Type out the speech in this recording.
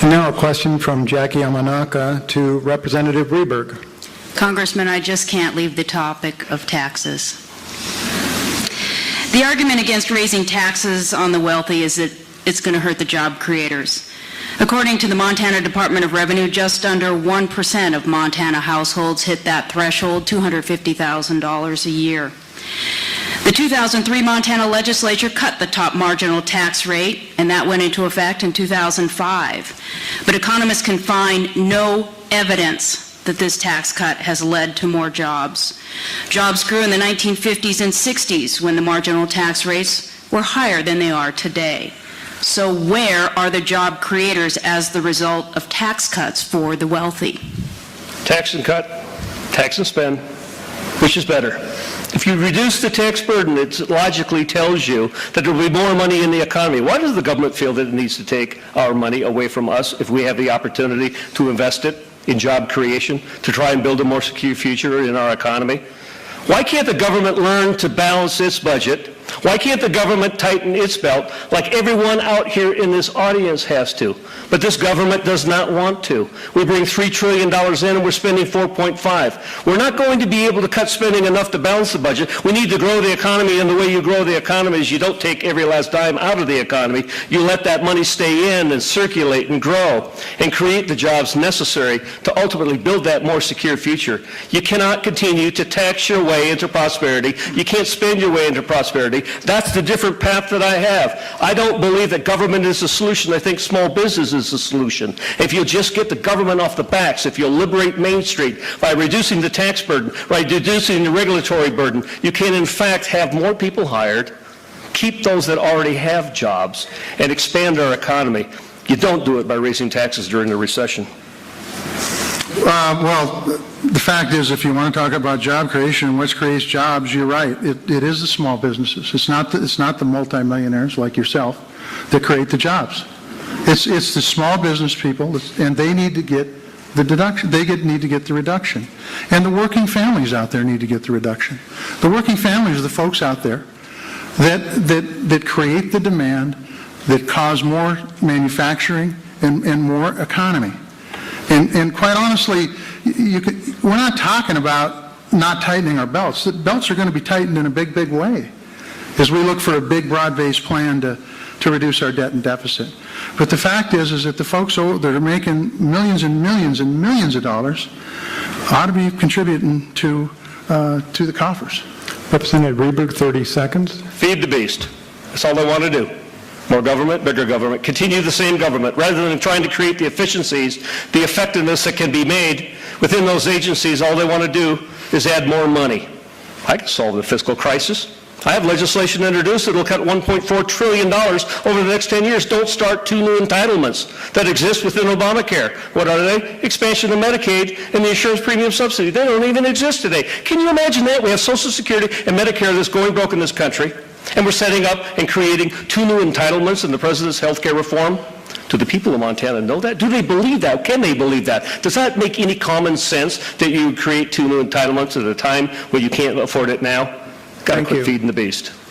And now a question from Jackie Yamanaka to Representative Rehberg. Congressman, I just can't leave the topic of taxes. The argument against raising taxes on the wealthy is that it's going to hurt the job creators. According to the Montana Department of Revenue, just under 1% of Montana households hit that threshold, $250,000 a year. The 2003 Montana legislature cut the top marginal tax rate, and that went into effect in 2005. But economists can find no evidence that this tax cut has led to more jobs. Jobs grew in the 1950s and 60s when the marginal tax rates were higher than they are today. So where are the job creators as the result of tax cuts for the wealthy? Tax and cut, tax and spend, which is better? If you reduce the tax burden, it logically tells you that there will be more money in the economy. Why does the government feel that it needs to take our money away from us if we have the opportunity to invest it in job creation, to try and build a more secure future in our economy? Why can't the government learn to balance its budget? Why can't the government tighten its belt like everyone out here in this audience has to? But this government does not want to. We bring $3 trillion in and we're spending 4.5. We're not going to be able to cut spending enough to balance the budget. We need to grow the economy, and the way you grow the economy is you don't take every last dime out of the economy. You let that money stay in and circulate and grow and create the jobs necessary to ultimately build that more secure future. You cannot continue to tax your way into prosperity. You can't spend your way into prosperity. That's the different path that I have. I don't believe that government is the solution. I think small business is the solution. If you'll just get the government off the backs, if you'll liberate Main Street by reducing the tax burden, by reducing the regulatory burden, you can in fact have more people hired, keep those that already have jobs, and expand our economy. You don't do it by raising taxes during the recession. Well, the fact is, if you want to talk about job creation and what creates jobs, you're right. It is the small businesses. It's not the multimillionaires like yourself that create the jobs. It's the small business people, and they need to get the deduction. They need to get the reduction. And the working families out there need to get the reduction. The working families are the folks out there that create the demand, that cause more manufacturing and more economy. And quite honestly, we're not talking about not tightening our belts. The belts are going to be tightened in a big, big way as we look for a big, broad-based plan to reduce our debt and deficit. But the fact is that the folks that are making millions and millions and millions of dollars ought to be contributing to the coffers. Representative Rehberg, 30 seconds. Feed the beast. That's all they want to do. More government, bigger government. Continue the same government. Rather than trying to create the efficiencies, the effectiveness that can be made within those agencies, all they want to do is add more money. I can solve the fiscal crisis. I have legislation introduced that will cut $1.4 trillion over the next 10 years. Don't start two new entitlements that exist within Obamacare. What are they? Expansion of Medicaid and the insurance premium subsidy. They don't even exist today. Can you imagine that? We have Social Security and Medicare that's going broke in this country, and we're setting up and creating two new entitlements in the president's health care reform? Do the people of Montana know that? Do they believe that? Can they believe that? Does that make any common sense that you create two new entitlements at a time where you can't afford it now? Got to quit feeding the beast.